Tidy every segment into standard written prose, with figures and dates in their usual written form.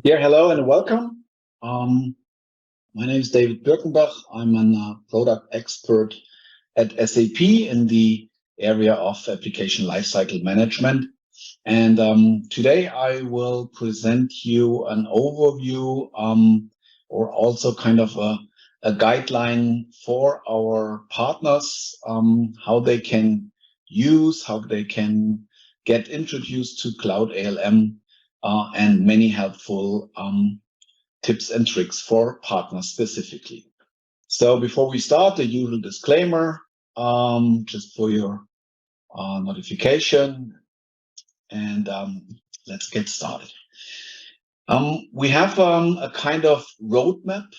Yeah, hello and welcome. My name is David Birkenbach. I'm a product expert at SAP in the area of application lifecycle management. And today I will present you an overview or also kind of a guideline for our partners, how they can use, how they can get introduced to Cloud ALM, and many helpful tips and tricks for partners specifically. So before we start, the usual disclaimer, just for your notification, and let's get started. We have a kind of roadmap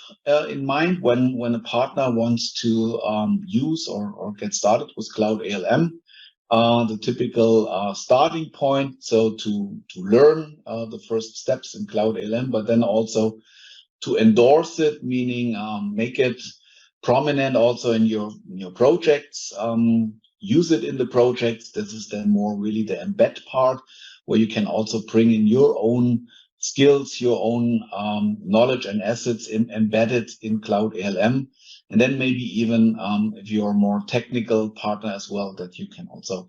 in mind when a partner wants to use or get started with Cloud ALM. The typical starting point, so to learn the first steps in Cloud ALM, but then also to endorse it, meaning make it prominent also in your projects, use it in the projects. This is then more really the embed part, where you can also bring in your own skills, your own knowledge and assets embedded in Cloud ALM. And then maybe even if you're a more technical partner as well, that you can also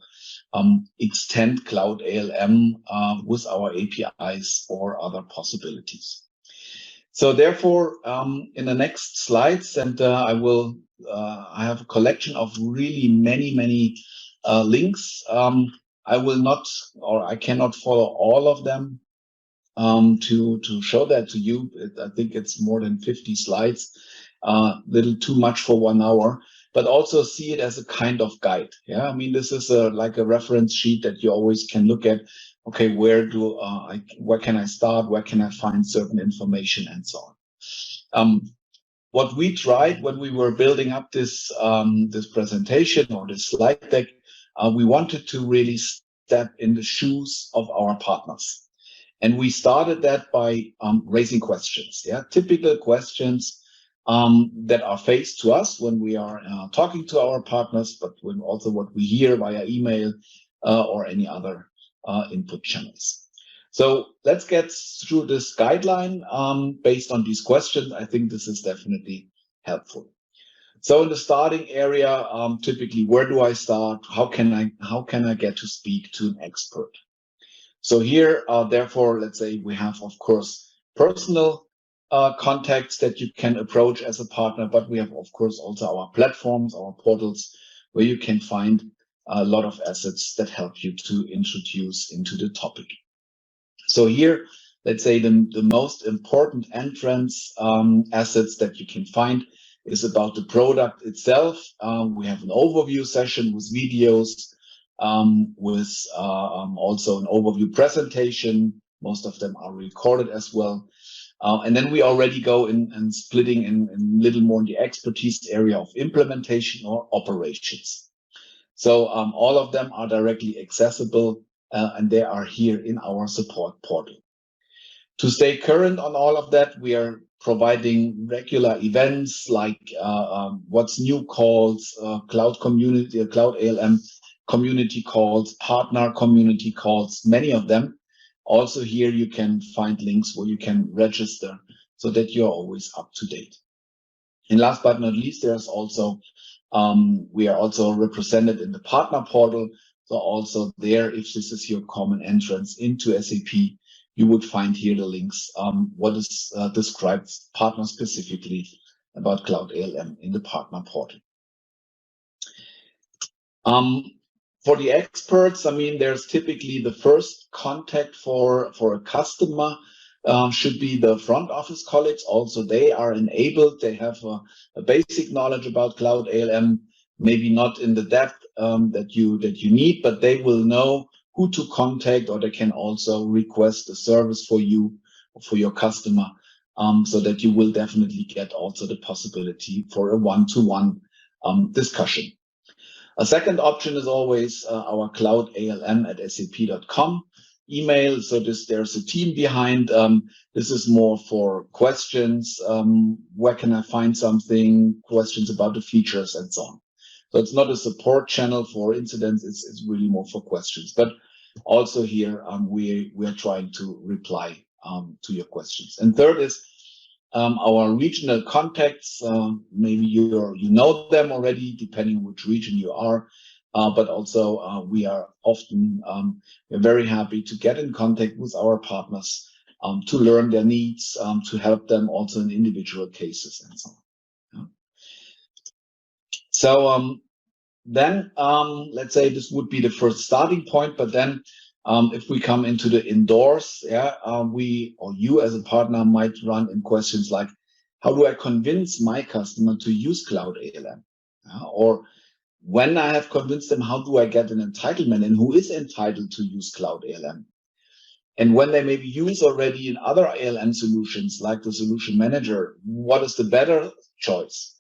extend Cloud ALM with our APIs or other possibilities. So therefore, in the next slides, and I have a collection of really many links. I will not, or I cannot follow all of them to show that to you. I think it's more than 50 slides, little too much for 1 hour, but also see it as a kind of guide. Yeah, I mean, this is like a reference sheet that you always can look at. Okay, where can I start? Where can I find certain information and so on? What we tried when we were building up this presentation or this slide deck, we wanted to really step in the shoes of our partners. And we started that by raising questions, typical questions that are faced to us when we are talking to our partners, but when also what we hear via email or any other input channels. So let's get through this guideline based on these questions. I think this is definitely helpful. So in the starting area, typically, where do I start? How can I get to speak to an expert? So here, therefore, let's say we have, of course, personal contacts that you can approach as a partner, but we have, of course, also our platforms, our portals, where you can find a lot of assets that help you to introduce into the topic. So here, let's say the most important entrance assets that you can find is about the product itself. We have an overview session with videos, with also an overview presentation. Most of them are recorded as well. And then we already go in and splitting in little more in the expertise area of implementation or operations. So all of them are directly accessible, and they are here in our support portal. To stay current on all of that, we are providing regular events like What's New calls, Cloud Community, Cloud ALM community calls, partner community calls, many of them. Also here you can find links where you can register so that you're always up to date. And last but not least, there's also, we are also represented in the partner portal. So also there, if this is your common entrance into SAP, you would find here the links, what is described partner specifically about Cloud ALM in the partner portal. For the experts, I mean, there's typically the first contact for a customer should be the front office colleagues. Also, they are enabled. They have a basic knowledge about Cloud ALM, maybe not in the depth that you need, but they will know who to contact, or they can also request a service for you, for your customer, so that you will definitely get also the possibility for a one-to-one discussion. A second option is always our cloudalm@sap.com email. So there's a team behind. This is more for questions. Where can I find something? Questions about the features and so on. So it's not a support channel for incidents. It's really more for questions. But also here, we are trying to reply to your questions. And third is our regional contacts. Maybe you know them already, depending on which region you are. But also we are often we're very happy to get in contact with our partners to learn their needs, to help them also in individual cases and so on. Yeah. So then let's say this would be the first starting point, but then if we come into the indoors, we or you as a partner might run in questions like, how do I convince my customer to use Cloud ALM? Or when I have convinced them, how do I get an entitlement, and who is entitled to use Cloud ALM? And when they maybe use already in other ALM solutions, like the solution manager, what is the better choice?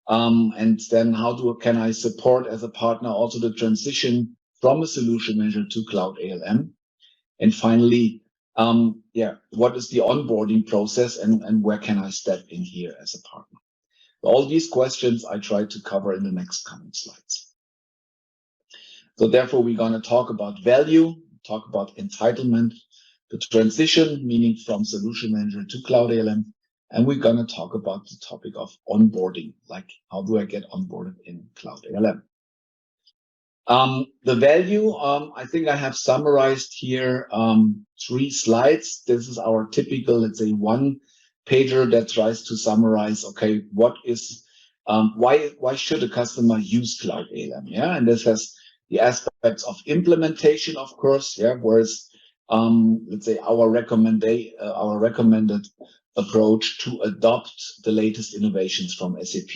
And then how can I support as a partner also the transition from a solution manager to Cloud ALM? And finally, what is the onboarding process, and where can I step in here as a partner? All these questions I try to cover in the next coming slides. So therefore, we're going to talk about value, talk about entitlement, the transition, meaning from solution manager to Cloud ALM, and we're going to talk about the topic of onboarding, like how do I get onboarded in Cloud ALM. The value, I think I have summarized here 3 slides. This is our typical, let's say, one-pager that tries to summarize, okay, what is, why should a customer use Cloud ALM? Yeah, and this has the aspects of implementation, of course, whereas, let's say, our recommended approach to adopt the latest innovations from SAP,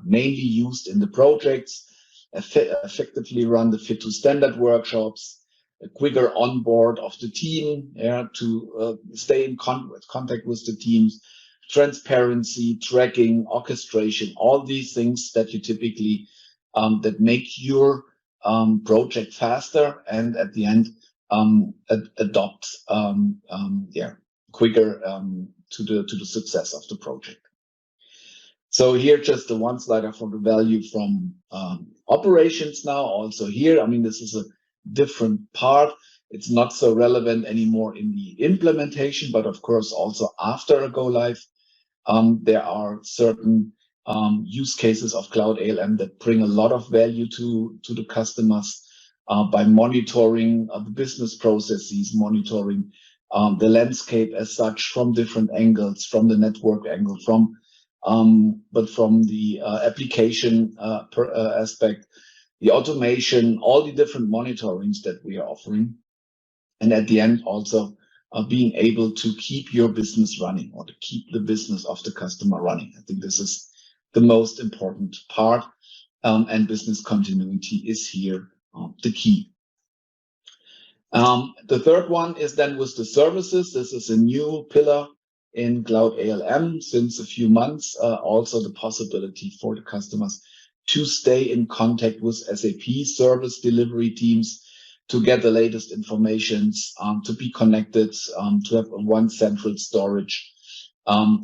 mainly used in the projects, effectively run the fit to standard workshops, a quicker onboard of the team, to stay in contact with the teams, transparency, tracking, orchestration, all these things that you typically that make your project faster, and at the end adopt quicker to the success of the project. So here, just the one slider for the value from operations now. Also here, I mean, this is a different part. It's not so relevant anymore in the implementation, but of course, also after a go live, there are certain use cases of Cloud ALM that bring a lot of value to the customers by monitoring the business processes, monitoring the landscape as such from different angles, from the network angle, but from the application aspect, the automation, all the different monitorings that we are offering. And at the end, also being able to keep your business running, or to keep the business of the customer running. I think this is the most important part, and business continuity is here the key. The third one is then with the services. This is a new pillar in Cloud ALM since a few months. Also the possibility for the customers to stay in contact with SAP service delivery teams, to get the latest informations, to be connected, to have one central storage.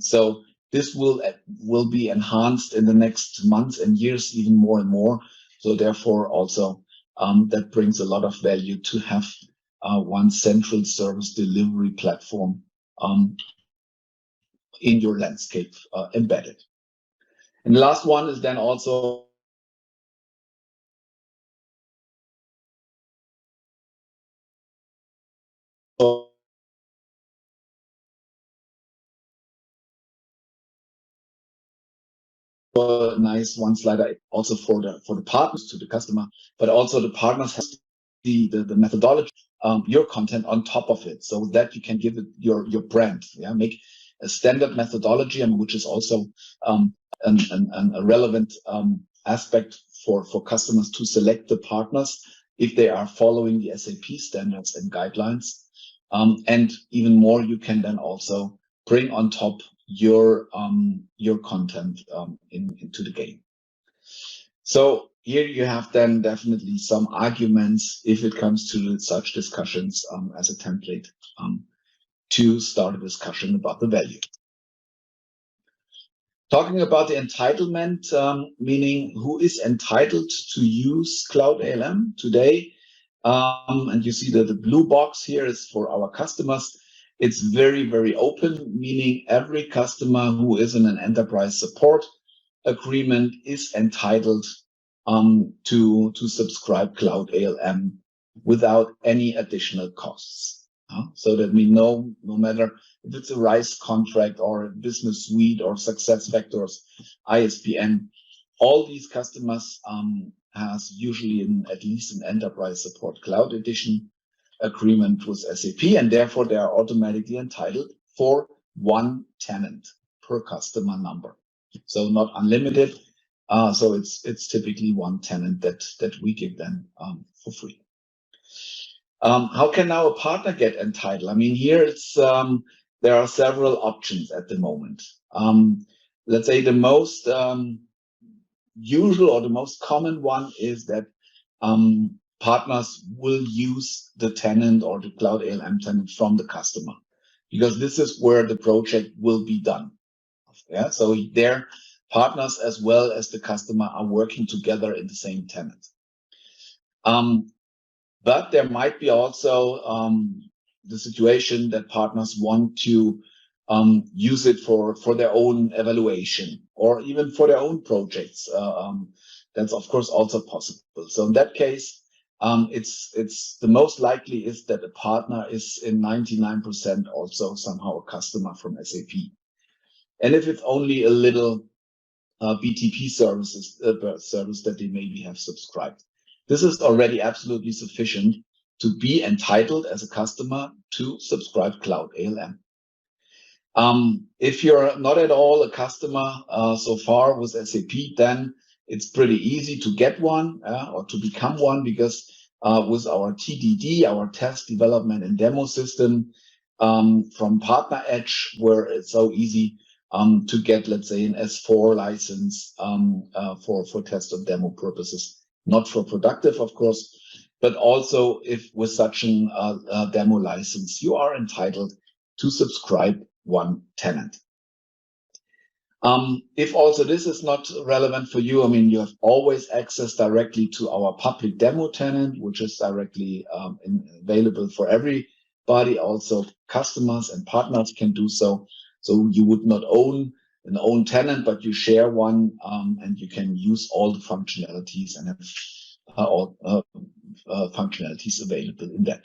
So this will be enhanced in the next months and years, even more and more. So therefore, also that brings a lot of value to have one central service delivery platform in your landscape embedded. And the last one is then also a nice one slider also for the partners to the customer, but also the partners have the methodology, your content on top of it, so that you can give it your brand, make a standard methodology, and which is also a relevant aspect for customers to select the partners if they are following the SAP standards and guidelines. And even more, you can then also bring on top your content into the game. So here you have then definitely some arguments if it comes to such discussions as a template to start a discussion about the value. Talking about the entitlement, meaning who is entitled to use Cloud ALM today. And you see that the blue box here is for our customers. It's very, very open, meaning every customer who is in an enterprise support agreement is entitled to subscribe Cloud ALM without any additional costs. So that we know, no matter if it's a RISE contract or a business suite or SuccessFactors, ISPN, all these customers has usually at least an enterprise support cloud edition agreement with SAP, and therefore they are automatically entitled for one tenant per customer number. So not unlimited. So it's typically one tenant that we give them for free. How can now a partner get entitled? I mean, here it's there are several options at the moment. Let's say the most usual or the most common one is that partners will use the tenant or the Cloud ALM tenant from the customer, because this is where the project will be done. Yeah, so their partners as well as the customer are working together in the same tenant. But there might be also the situation that partners want to use it for their own evaluation or even for their own projects. That's of course also possible. So in that case, it's the most likely is that a partner is in 99% also somehow a customer from SAP. And if it's only a little BTP service that they maybe have subscribed, this is already absolutely sufficient to be entitled as a customer to subscribe Cloud ALM. If you're not at all a customer so far with SAP, then it's pretty easy to get one or to become one, because with our TDD, our test development and demo system from Partner Edge, where it's so easy to get, let's say, an S4 license for test and demo purposes, not for productive, of course, but also if with such a demo license, you are entitled to subscribe one tenant. If also this is not relevant for you, I mean, you have always access directly to our public demo tenant, which is directly available for everybody. Also, customers and partners can do so. So you would not own an own tenant, but you share one, and you can use all the functionalities and have all functionalities available in that.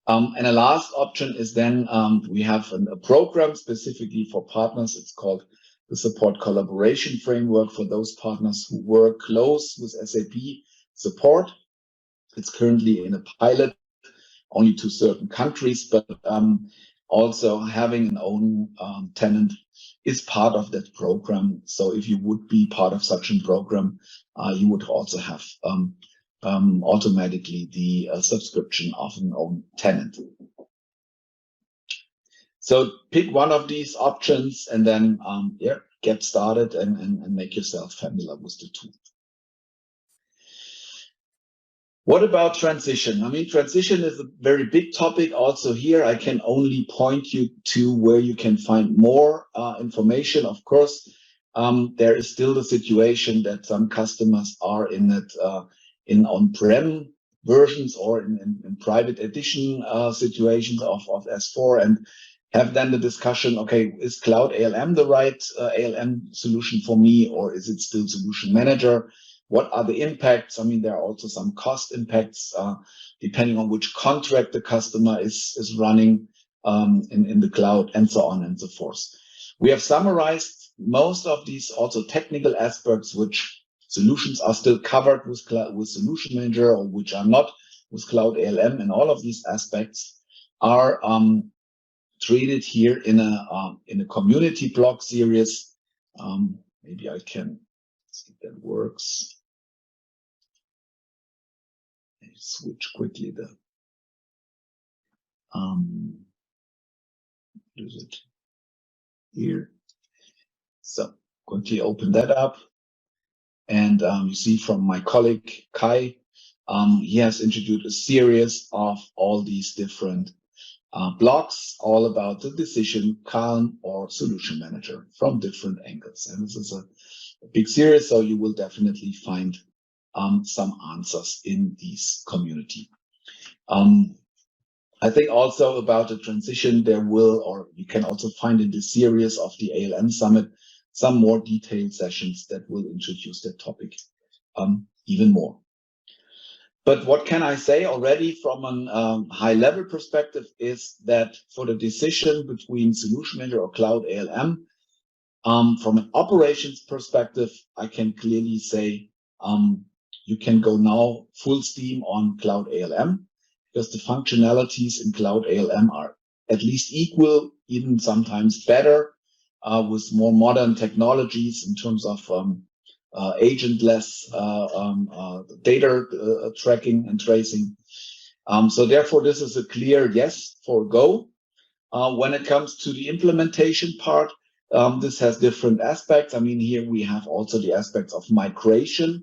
And a last option is then we have a program specifically for partners. It's called the Support Collaboration Framework for those partners who work close with SAP support. It's currently in a pilot only to certain countries, but also having an own tenant is part of that program. So if you would be part of such a program, you would also have automatically the subscription of an own tenant. So pick one of these options and then get started and make yourself familiar with the tool. What about transition? I mean, transition is a very big topic. Also here, I can only point you to where you can find more information. Of course, there is still the situation that some customers are in that in on-prem versions or in private edition situations of S4, and have then the discussion, okay, is Cloud ALM the right ALM solution for me, or is it still Solution Manager? What are the impacts? I mean, there are also some cost impacts depending on which contract the customer is running in the cloud, and so on and so forth. We have summarized most of these also technical aspects, which solutions are still covered with Solution Manager or which are not with Cloud ALM, and all of these aspects are treated here in a community blog series. Maybe I can see if that works. Switch quickly the use it here. So quickly open that up, and you see from my colleague Kai, he has introduced a series of all these different blogs, all about the decision, Calm or Solution Manager from different angles. And this is a big series, so you will definitely find some answers in this community. I think also about the transition, there will, or you can also find in the series of the ALM Summit, some more detailed sessions that will introduce that topic even more. But what can I say already from a high-level perspective is that for the decision between Solution Manager or Cloud ALM, from an operations perspective, I can clearly say you can go now full steam on Cloud ALM, because the functionalities in Cloud ALM are at least equal, even sometimes better, with more modern technologies in terms of agentless data tracking and tracing. So therefore, this is a clear yes for go. When it comes to the implementation part, this has different aspects. I mean, here we have also the aspects of migration,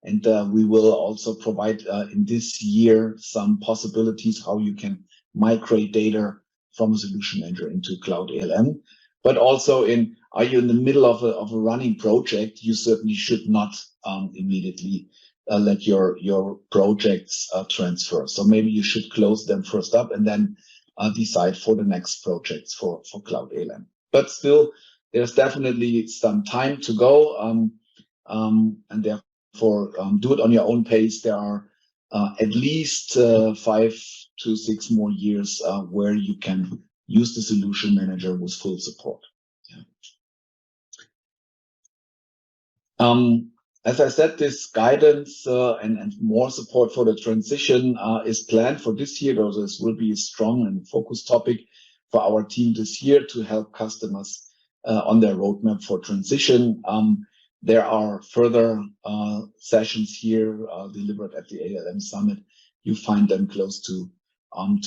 and we will also provide in this year some possibilities how you can migrate data from a Solution Manager into Cloud ALM. But also are you in the middle of a running project, you certainly should not immediately let your projects transfer. So maybe you should close them first up and then decide for the next projects for Cloud ALM. But still, there's definitely some time to go, and therefore do it on your own pace. There are at least 5 to 6 more years where you can use the Solution Manager with full support. Yeah. As I said, this guidance and more support for the transition is planned for this year. Though this will be a strong and focused topic for our team this year to help customers on their roadmap for transition. There are further sessions here delivered at the ALM Summit. You find them close to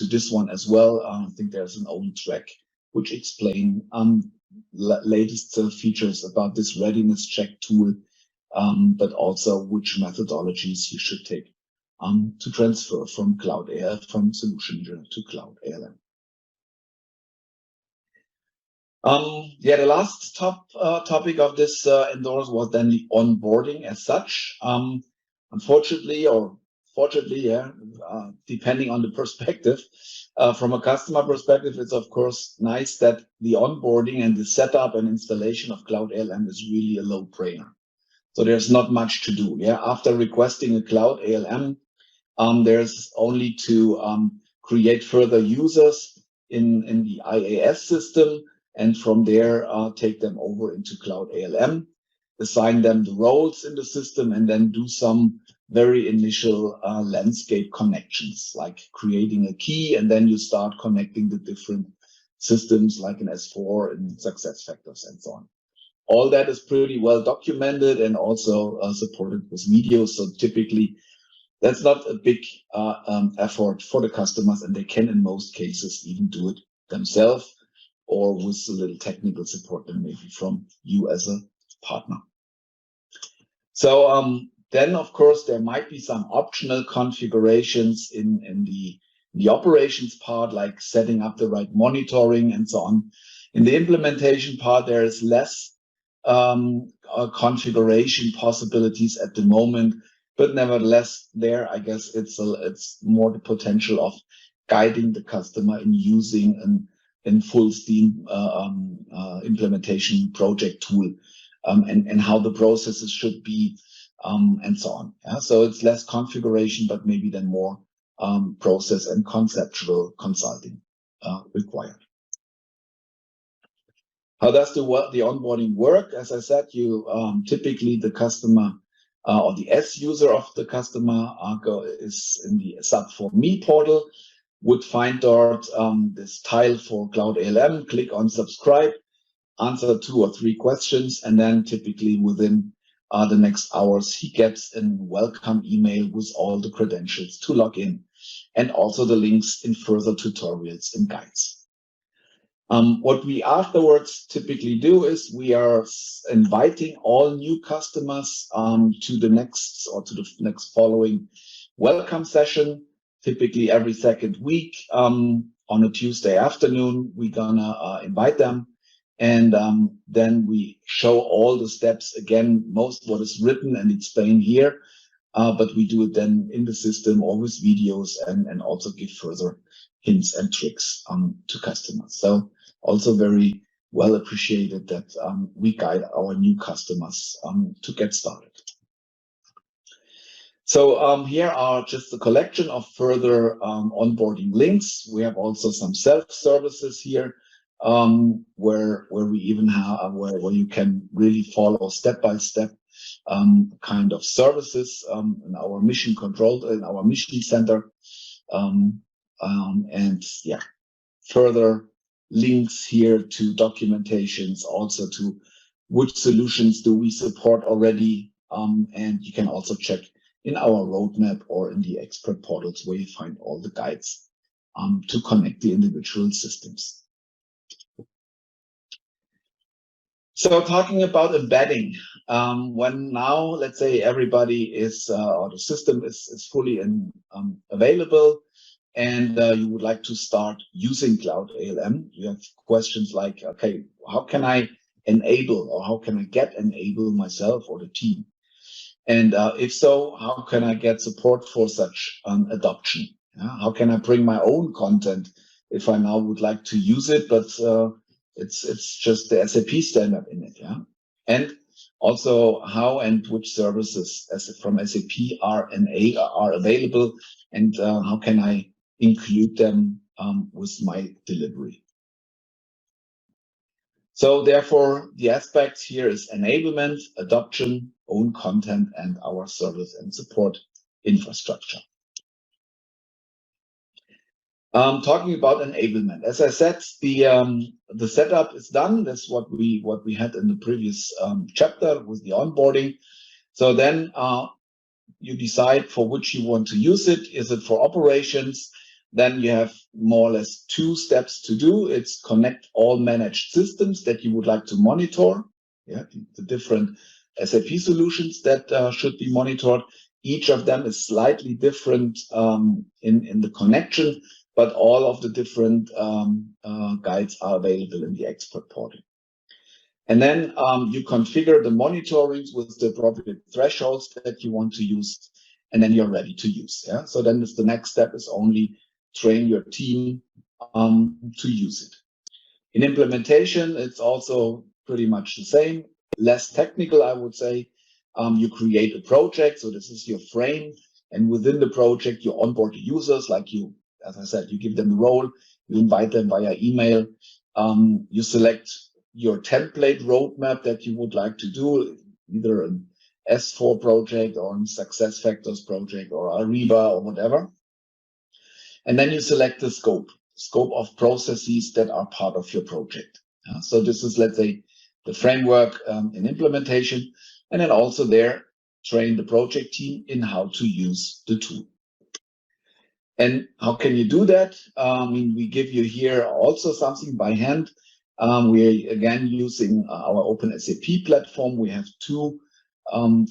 this one as well. I think there's an own track which explain latest features about this readiness check tool, but also which methodologies you should take to transfer from from Solution Manager to Cloud ALM. Yeah, the last topic of this endorse was then the onboarding as such. Unfortunately, or fortunately, yeah, depending on the perspective, from a customer perspective, it's of course nice that the onboarding and the setup and installation of Cloud ALM is really a low-brainer. So there's not much to do. Yeah, after requesting a Cloud ALM, there's only to create further users in the IAS system, and from there take them over into Cloud ALM, assign them the roles in the system, and then do some very initial landscape connections, like creating a key, and then you start connecting the different systems like an S4 and SuccessFactors and so on. All that is pretty well documented and also supported with videos. So typically, that's not a big effort for the customers, and they can, in most cases, even do it themselves or with a little technical support, and maybe from you as a partner. So then, of course, there might be some optional configurations in the operations part, like setting up the right monitoring and so on. In the implementation part, there is less configuration possibilities at the moment, but nevertheless, there, I guess it's more the potential of guiding the customer in using an full steam implementation project tool, and how the processes should be, and so on. Yeah? So it's less configuration, but maybe then more process and conceptual consulting required. How does the onboarding work? As I said, you typically the customer or the S user of the customer is in the SAP for Me portal, would find out this tile for Cloud ALM, click on subscribe, answer 2 or 3 questions, and then typically within the next hours, he gets a welcome email with all the credentials to log in, and also the links in further tutorials and guides. What we afterwards typically do is we are inviting all new customers to the next following welcome session, typically every 2nd week on a Tuesday afternoon. We're gonna invite them, and then we show all the steps again, most what is written and explained here, but we do it then in the system or with videos, and also give further hints and tricks to customers. So also very well appreciated that we guide our new customers to get started. So here are just a collection of further onboarding links. We have also some self-services here where we even have where you can really follow step-by-step kind of services in our mission control, in our mission center. And yeah, further links here to documentations, also to which solutions do we support already. And you can also check in our roadmap or in the expert portals where you find all the guides to connect the individual systems. So talking about embedding, when now, let's say everybody is, or the system is fully available, and you would like to start using Cloud ALM, you have questions like, okay, how can I enable, or how can I enable myself or the team? And if so, how can I get support for such adoption? How can I bring my own content if I now would like to use it, but it's just the SAP standard in it, yeah? And also how and which services from SAP are available, and how can I include them with my delivery? So therefore, the aspects here is enablement, adoption, own content, and our service and support infrastructure. Talking about enablement, as I said, the setup is done. That's what we had in the previous chapter with the onboarding. So then you decide for which you want to use it. Is it for operations? Then you have more or less 2 steps to do. It's connect all managed systems that you would like to monitor. Yeah, the different SAP solutions that should be monitored. Each of them is slightly different in the connection, but all of the different guides are available in the expert portal. And then you configure the monitorings with the appropriate thresholds that you want to use, and then you're ready to use. Yeah. So then the next step is only train your team to use it. In implementation, it's also pretty much the same, less technical, I would say. You create a project, so this is your frame, and within the project, you onboard the users, like you, as I said, you give them the role, you invite them via email, you select your template roadmap that you would like to do, either an S4 project or a SuccessFactors project or Ariba or whatever. And then you select the scope of processes that are part of your project. So this is, let's say, the framework in implementation, and then also there train the project team in how to use the tool. And how can you do that? I mean, we give you here also something by hand. We're again using our Open SAP platform. We have 2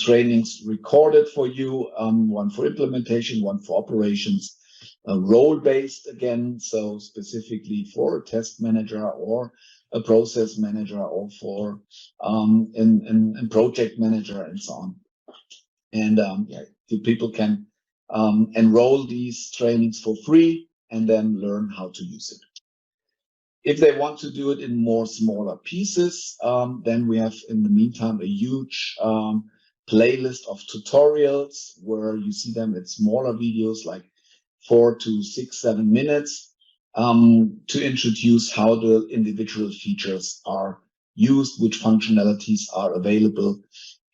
trainings recorded for you, one for implementation, one for operations. Role-based again, so specifically for a test manager or a process manager or for a project manager and so on. And yeah, the people can enroll these trainings for free and then learn how to use it. If they want to do it in more smaller pieces, then we have in the meantime a huge playlist of tutorials where you see them in smaller videos, like 4 to 6, 7 minutes, to introduce how the individual features are used, which functionalities are available,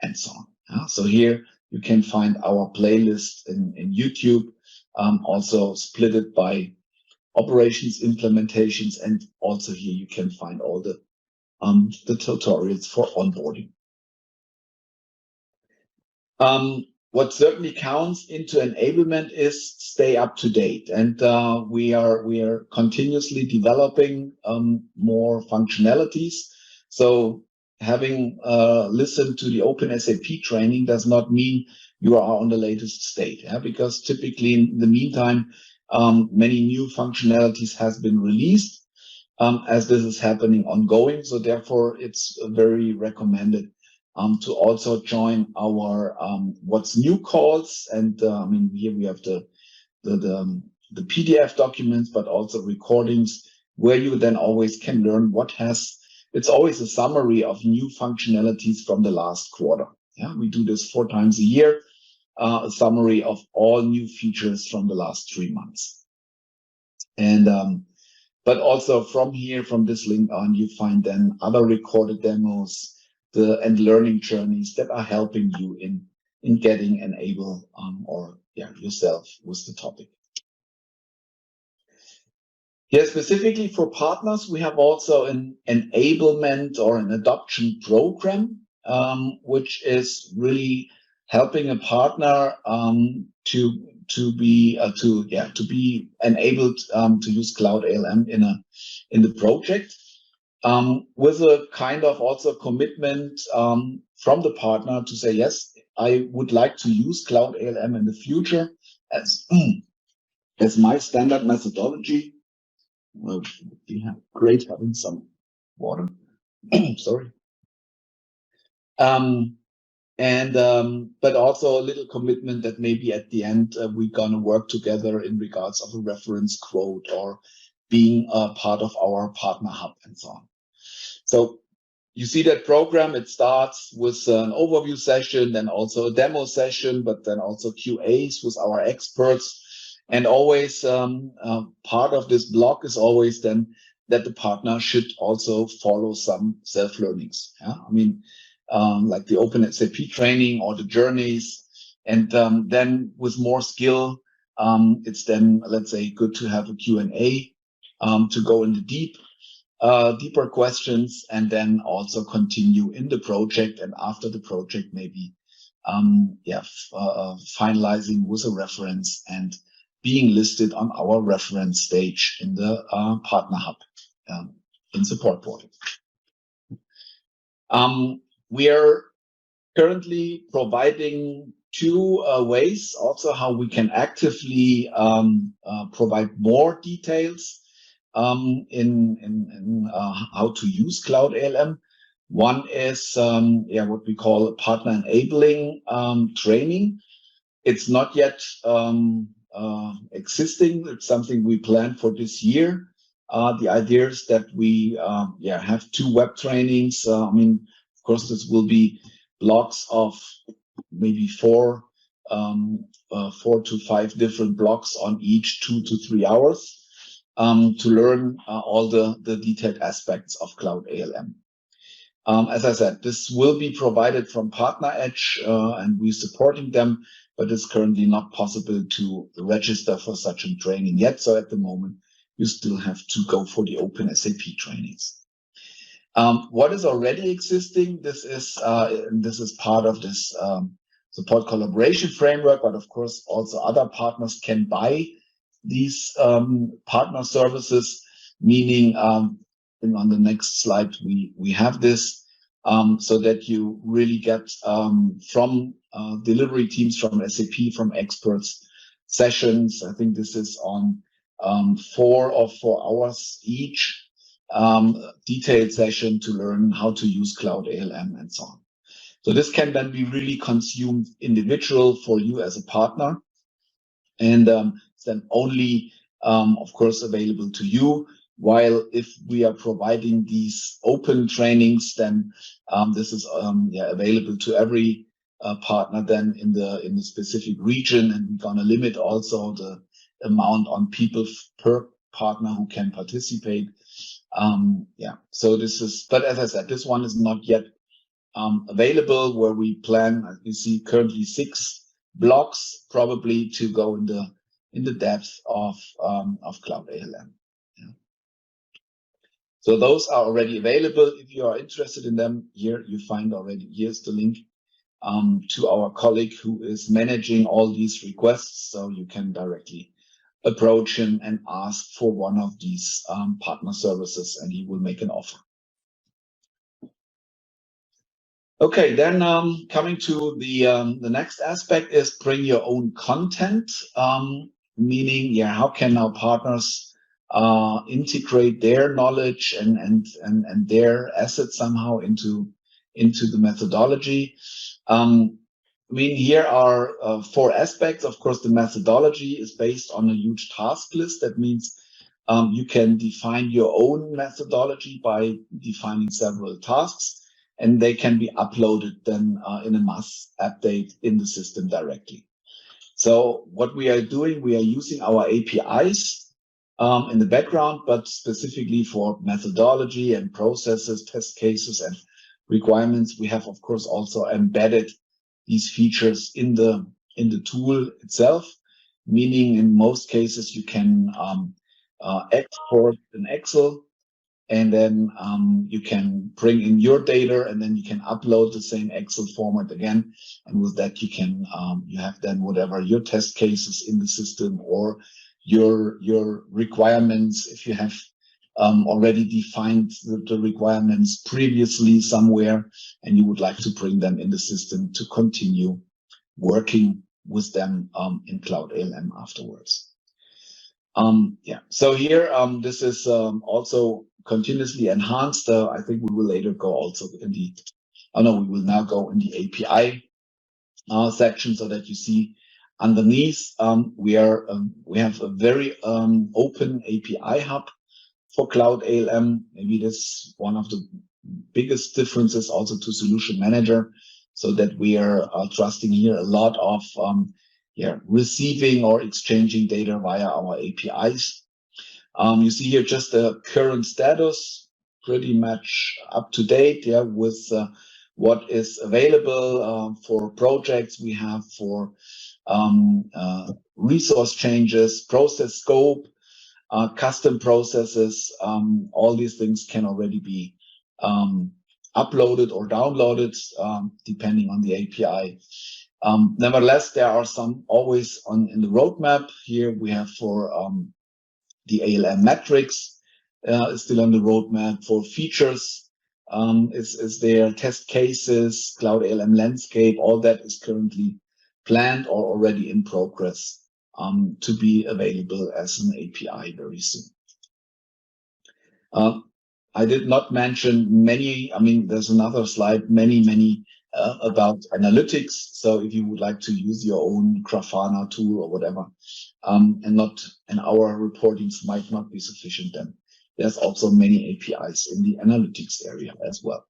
and so on. So here you can find our playlist in YouTube, also split it by operations implementations, and also here you can find all the tutorials for onboarding. What certainly counts into enablement is stay up to date, and we are continuously developing more functionalities. So having listened to the Open SAP training does not mean you are on the latest state, because typically in the meantime many new functionalities has been released as this is happening ongoing. So therefore it's very recommended to also join our what's new calls, and I mean here we have the the PDF documents, but also recordings where you then always can learn it's always a summary of new functionalities from the last quarter. Yeah, we do this 4 times a year, a summary of all new features from the last 3 months. And but also from this link on, you find then other recorded demos and learning journeys that are helping you in getting enable yourself with the topic. Here, specifically for partners, we have also an enablement or an adoption program, which is really helping a partner to be enabled to use Cloud ALM in the project, with a kind of also commitment from the partner to say, yes, I would like to use Cloud ALM in the future as my standard methodology. Well, we have great having some water. Sorry. But also a little commitment that maybe at the end we're gonna work together in regards of a reference quote or being a part of our partner hub and so on. So you see that program, it starts with an overview session, then also a demo session, but then also QAs with our experts. And always part of this block is always then that the partner should also follow some self-learnings. Yeah? I mean, like the Open SAP training or the journeys. And then with more skill, it's then, let's say, good to have a Q&A to go into deeper questions, and then also continue in the project. And after the project, maybe finalizing with a reference and being listed on our reference stage in the partner hub in support portal. We are currently providing 2 ways also how we can actively provide more details in how to use Cloud ALM. One is what we call partner enabling training. It's not yet existing. It's something we plan for this year. The idea is that we have 2 web trainings. I mean, of course, this will be blocks of maybe 4 to 5 different blocks on each 2 to 3 hours to learn all the detailed aspects of Cloud ALM. As I said, this will be provided from Partner Edge, and we're supporting them, but it's currently not possible to register for such a training yet. So at the moment, you still have to go for the Open SAP trainings. What is already existing, this is part of this support collaboration framework, but of course also other partners can buy these partner services, meaning on the next slide we have this, so that you really get from delivery teams from SAP, from experts, sessions. I think this is on 4 or 4 hours each, detailed session to learn how to use Cloud ALM and so on. So this can then be really consumed individual for you as a partner, and it's then only of course available to you. While if we are providing these open trainings, then this is available to every partner then in the specific region, and we're gonna limit also the amount on people per partner who can participate. So this is, but as I said, this one is not yet available, where we plan, as you see, currently 6 blocks probably to go in the depth of Cloud ALM. So those are already available. If you are interested in them, here you find already, here's the link to our colleague who is managing all these requests. So you can directly approach him and ask for one of these partner services, and he will make an offer. Okay, then coming to the next aspect is bring your own content, meaning how can our partners integrate their knowledge and their assets somehow into the methodology. I mean, here are 4 aspects. Of course, the methodology is based on a huge task list. That means you can define your own methodology by defining several tasks, and they can be uploaded then in a mass update in the system directly. So what we are doing, we are using our APIs in the background, but specifically for methodology and processes, test cases, and requirements, we have, of course, also embedded these features in the tool itself, meaning in most cases you can export an Excel, and then you can bring in your data, and then you can upload the same Excel format again. And with that, you can you have then whatever your test cases in the system, or your requirements, if you have already defined the requirements previously somewhere, and you would like to bring them in the system to continue working with them in Cloud ALM afterwards. Yeah, so here this is also continuously enhanced. I think we will later go also in the, oh no, we will now go in the API section, so that you see underneath we have a very open API hub for Cloud ALM. Maybe this one of the biggest differences also to Solution Manager, so that we are trusting here a lot of receiving or exchanging data via our APIs. You see here just the current status, pretty much up to date, yeah, with what is available for projects we have, for resource changes, process scope, custom processes. All these things can already be uploaded or downloaded depending on the API. Nevertheless, there are some always in the roadmap. Here we have for the ALM metrics is still on the roadmap. For features is there, test cases, Cloud ALM landscape, all that is currently planned or already in progress to be available as an API very soon. I did not mention many, I mean, there's another slide, many about analytics. So if you would like to use your own Grafana tool or whatever, and our reportings might not be sufficient, then there's also many APIs in the analytics area as well.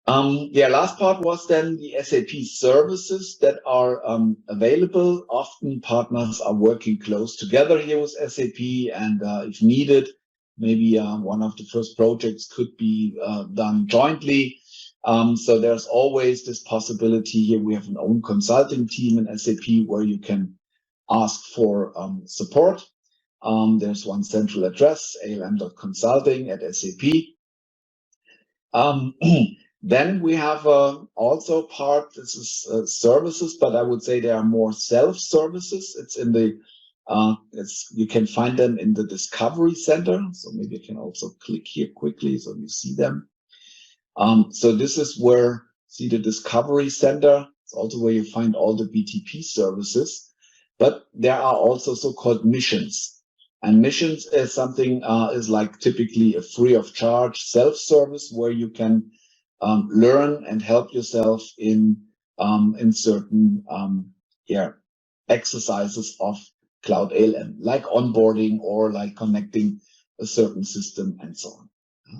Last part was then the SAP services that are available. Often partners are working close together here with SAP, and if needed, maybe one of the first projects could be done jointly. So there's always this possibility here. We have an own consulting team in SAP where you can ask for support. There's one central address, alm.consulting@sap. Then we have also part, this is services, but I would say they are more self-services. It's in the, you can find them in the Discovery Center. So maybe I can also click here quickly so you see them. So this is where, see the Discovery Center. It's also where you find all the BTP services, but there are also so-called missions. And missions is something, is like typically a free of charge self-service where you can learn and help yourself in certain exercises of Cloud ALM, like onboarding or like connecting a certain system and so on.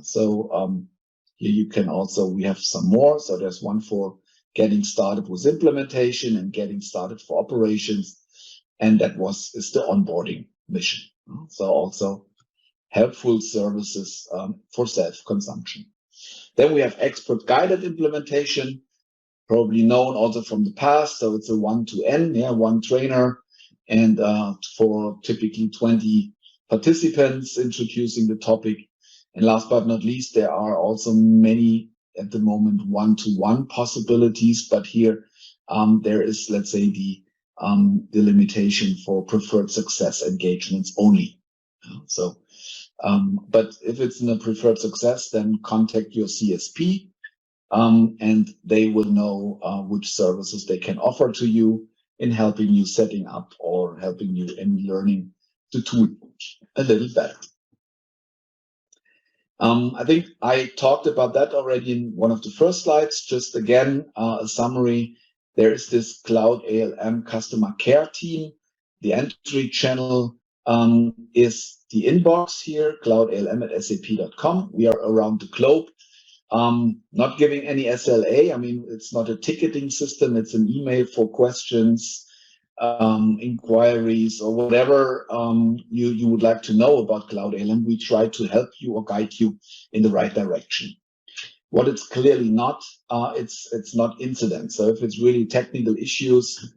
So here you can also, we have some more. So there's one for getting started with implementation and getting started for operations, and that is the onboarding mission. So also helpful services for self-consumption. Then we have expert guided implementation, probably known also from the past. So it's a 1-to-N, one trainer, and for typically 20 participants introducing the topic. And last but not least, there are also many at the moment 1-to-1 possibilities, but here there is, let's say, the limitation for preferred success engagements only. So. But if it's in a preferred success, then contact your CSP, and they will know which services they can offer to you in helping you setting up or helping you in learning the tool a little better. I think I talked about that already in one of the first slides. Just again, a summary. There is this Cloud ALM customer care team. The entry channel is the inbox here, cloudalm@sap.com. We are around the globe. Not giving any SLA. I mean, it's not a ticketing system. It's an email for questions, inquiries, or whatever you would like to know about Cloud ALM. We try to help you or guide you in the right direction. What it's clearly not, it's not incident. So if it's really technical issues,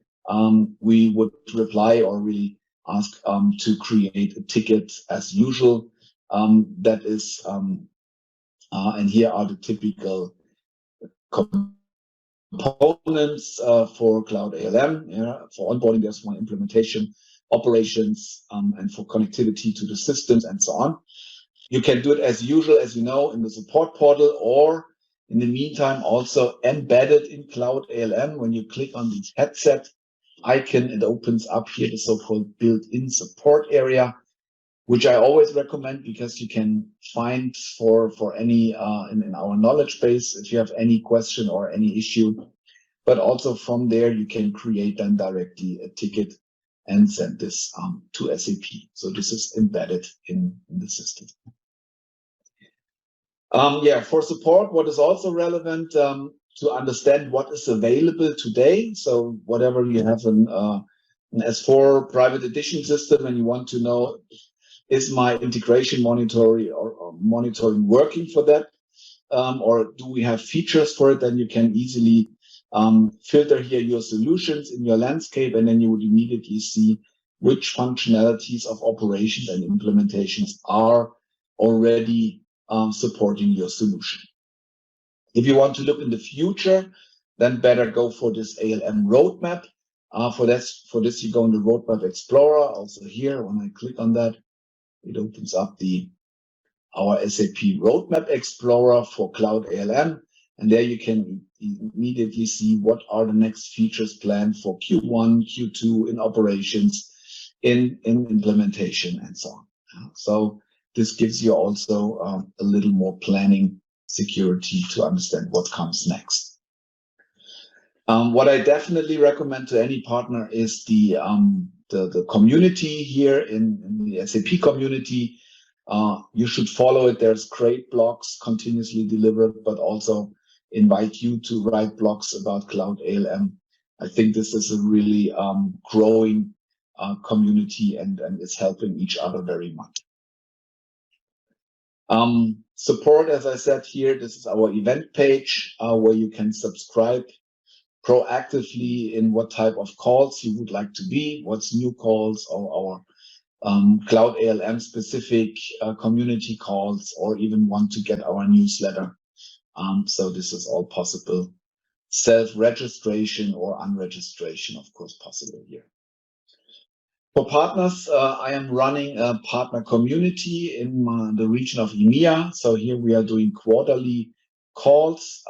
we would reply or really ask to create a ticket as usual. That is, and here are the typical components for Cloud ALM. For onboarding, there's one implementation, operations, and for connectivity to the systems and so on. You can do it as usual, as you know, in the support portal, or in the meantime, also embedded in Cloud ALM. When you click on the headset icon, it opens up here the so-called built-in support area, which I always recommend because you can find for any in our knowledge base if you have any question or any issue. But also from there, you can create then directly a ticket and send this to SAP. So this is embedded in the system. For support, what is also relevant to understand what is available today. So whatever you have an S4 private edition system and you want to know, is my integration monitoring or monitoring working for that? Or do we have features for it? Then you can easily filter here your solutions in your landscape, and then you would immediately see which functionalities of operations and implementations are already supporting your solution. If you want to look in the future, then better go for this ALM roadmap. For this, you go in the Roadmap Explorer. Also here, when I click on that, it opens up our SAP Roadmap Explorer for Cloud ALM. And there you can immediately see what are the next features planned for Q1, Q2 in operations, in implementation, and so on. So this gives you also a little more planning security to understand what comes next. What I definitely recommend to any partner is the community here in the SAP community. You should follow it. There's great blogs continuously delivered, but also invite you to write blogs about Cloud ALM. I think this is a really growing community and is helping each other very much. Support, as I said here, this is our event page where you can subscribe proactively in what type of calls you would like to be, what's new calls, or our Cloud ALM specific community calls, or even want to get our newsletter. So this is all possible. Self-registration or unregistration, of course, possible here. For partners, I am running a partner community in the region of EMEA. So here we are doing quarterly calls.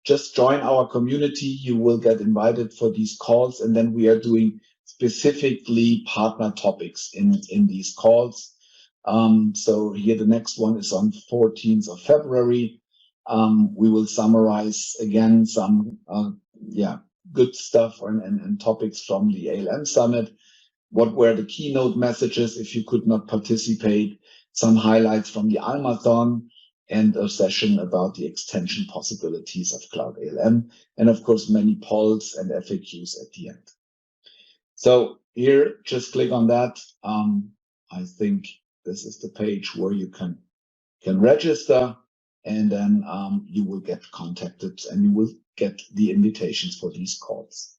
Just join our community. You will get invited for these calls. And then we are doing specifically partner topics in these calls. So here the next one is on 14th of February. We will summarize again some good stuff and topics from the ALM Summit. What were the keynote messages if you could not participate, some highlights from the Almathon, and a session about the extension possibilities of Cloud ALM, and of course many polls and FAQs at the end. So here, just click on that. I think this is the page where you can register, and then you will get contacted and you will get the invitations for these calls.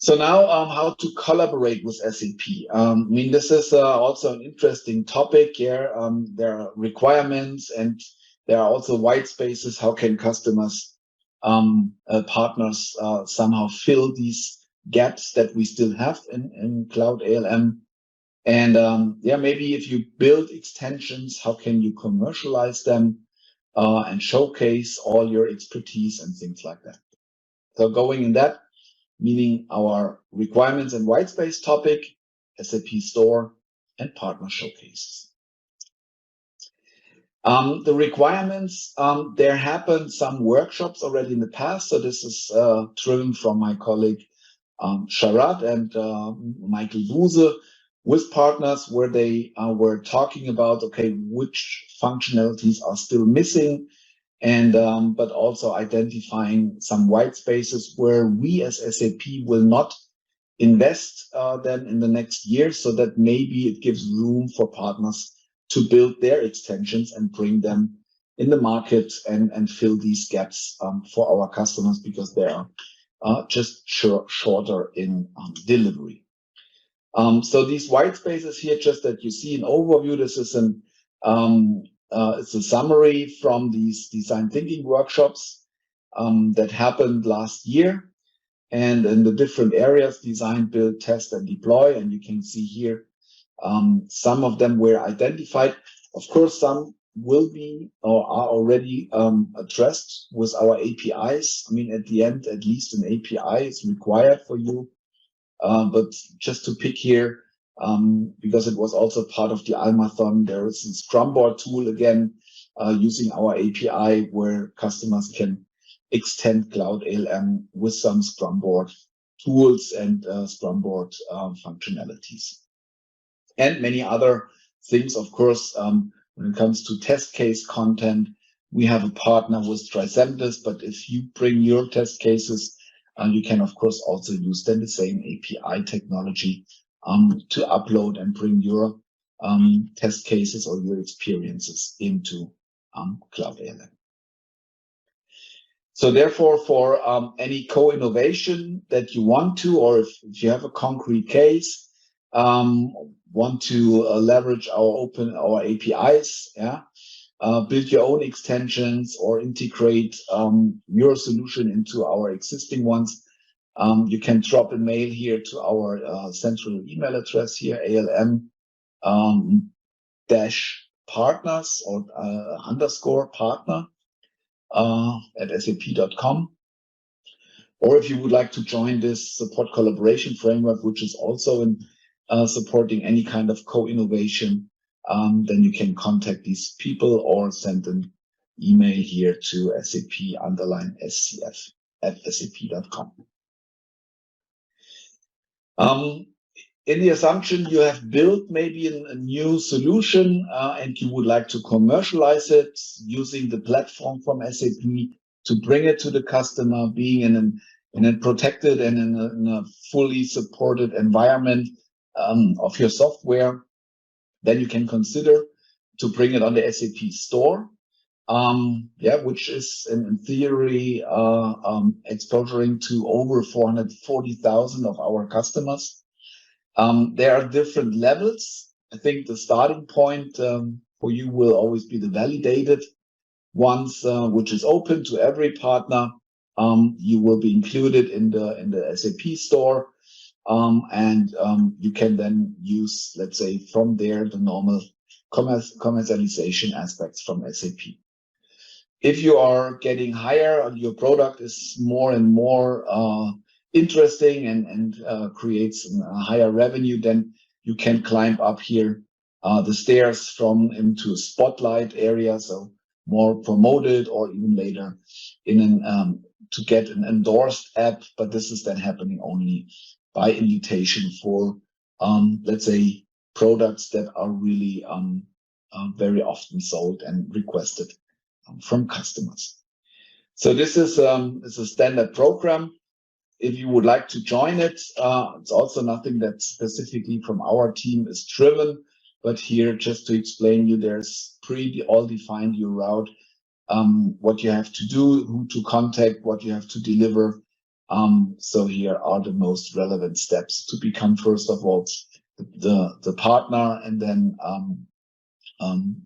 So now, how to collaborate with SAP. I mean, this is also an interesting topic here. There are requirements and there are also white spaces. How can customers, partners somehow fill these gaps that we still have in Cloud ALM? And maybe if you build extensions, how can you commercialize them and showcase all your expertise and things like that? So going in that, meaning our requirements and whitespace topic, SAP Store, and partner showcases. The requirements, there happened some workshops already in the past. So this is driven from my colleague Sharad and Michael Buse with partners, where they were talking about, okay, which functionalities are still missing, and but also identifying some white spaces where we as SAP will not invest then in the next year, so that maybe it gives room for partners to build their extensions and bring them in the market and fill these gaps for our customers, because they are just shorter in delivery. So these white spaces here, just that you see an overview, this is it's a summary from these design thinking workshops that happened last year, and in the different areas, design, build, test, and deploy. And you can see here some of them were identified. Of course, some will be or are already addressed with our APIs. I mean, at the end, at least an API is required for you. But just to pick here, because it was also part of the Almathon, there is a Scrum Board tool again, using our API, where customers can extend Cloud ALM with some Scrum Board tools and Scrum Board functionalities. And many other things, of course. When it comes to test case content, we have a partner with Tricentis, but if you bring your test cases, you can, of course, also use then the same API technology to upload and bring your test cases or your experiences into Cloud ALM. So therefore, for any co-innovation that you want to, or if you have a concrete case, want to leverage our APIs, build your own extensions or integrate your solution into our existing ones, you can drop a mail here to our central email address here, ALM-partners or _partner at sap.com. Or if you would like to join this support collaboration framework, which is also in supporting any kind of co-innovation, then you can contact these people or send an email here to sap_scf@sap.com. In the assumption you have built maybe a new solution and you would like to commercialize it using the platform from SAP to bring it to the customer, being in a protected and in a fully supported environment of your software, then you can consider to bring it on the SAP store, which is in theory exposing to over 440,000 of our customers. There are different levels. I think the starting point for you will always be the validated ones, which is open to every partner. You will be included in the SAP store, and you can then use, let's say, from there the normal commercialization aspects from SAP. If you are getting higher and your product is more and more interesting and creates a higher revenue, then you can climb up here the stairs into a spotlight area, so more promoted, or even later in to get an endorsed app. But this is then happening only by invitation for let's say products that are really very often sold and requested from customers. So this is a standard program. If you would like to join it, it's also nothing that specifically from our team is driven, but here just to explain you, there's all defined your route, what you have to do, who to contact, what you have to deliver. So here are the most relevant steps to become, first of all, the partner, and then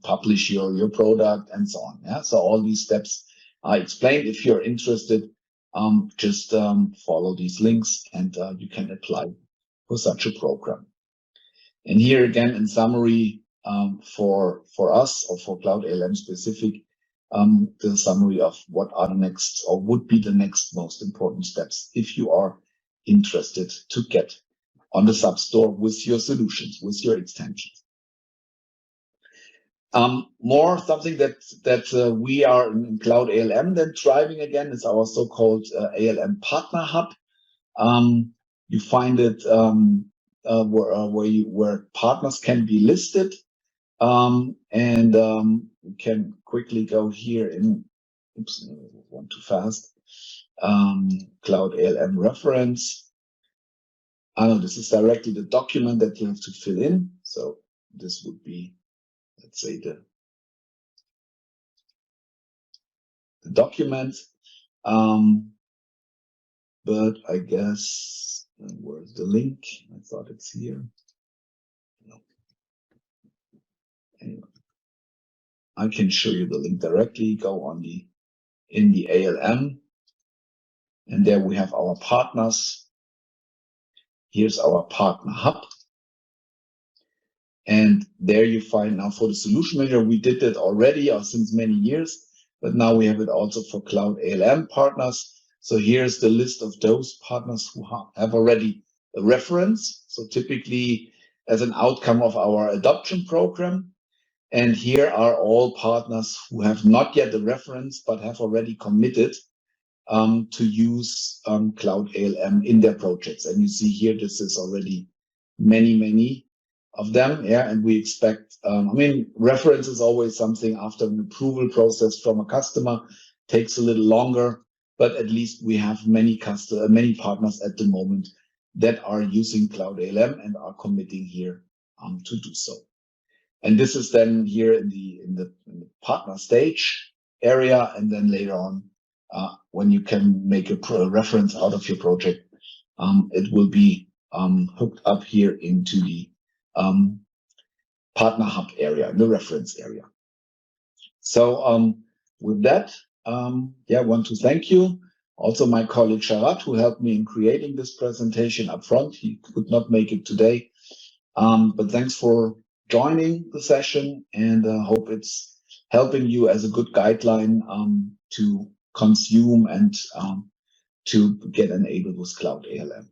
publish your product and so on. Yeah, so all these steps are explained. If you're interested, just follow these links and you can apply for such a program. And here again, in summary, for us or for Cloud ALM specific, the summary of what are the next or would be the next most important steps if you are interested to get on the SAP store with your solutions, with your extensions. More something that we are in Cloud ALM then driving again is our so-called ALM Partner Hub. You find it where partners can be listed, and we can quickly go here in. Oops, I went too fast. Cloud ALM reference. No, this is directly the document that you have to fill in. So this would be, let's say, the document. But I guess, where's the link? I thought it's here. No. Anyway, I can show you the link directly. Go on in the ALM, and there we have our partners. Here's our partner hub. And there you find now for the solution manager, we did that already since many years, but now we have it also for Cloud ALM partners. So here's the list of those partners who have already a reference. So typically as an outcome of our adoption program. And here are all partners who have not yet a reference, but have already committed to use Cloud ALM in their projects. And you see here, this is already many of them. Yeah, and we expect, I mean, reference is always something after an approval process from a customer, takes a little longer, but at least we have many partners at the moment that are using Cloud ALM and are committing here to do so. And this is then here in the partner stage area, and then later on, when you can make a reference out of your project, it will be hooked up here into the partner hub area, the reference area. So with that, yeah, I want to thank you. Also my colleague Sharat, who helped me in creating this presentation up front. He could not make it today, but thanks for joining the session, and hope it's helping you as a good guideline to consume and to get enabled with Cloud ALM.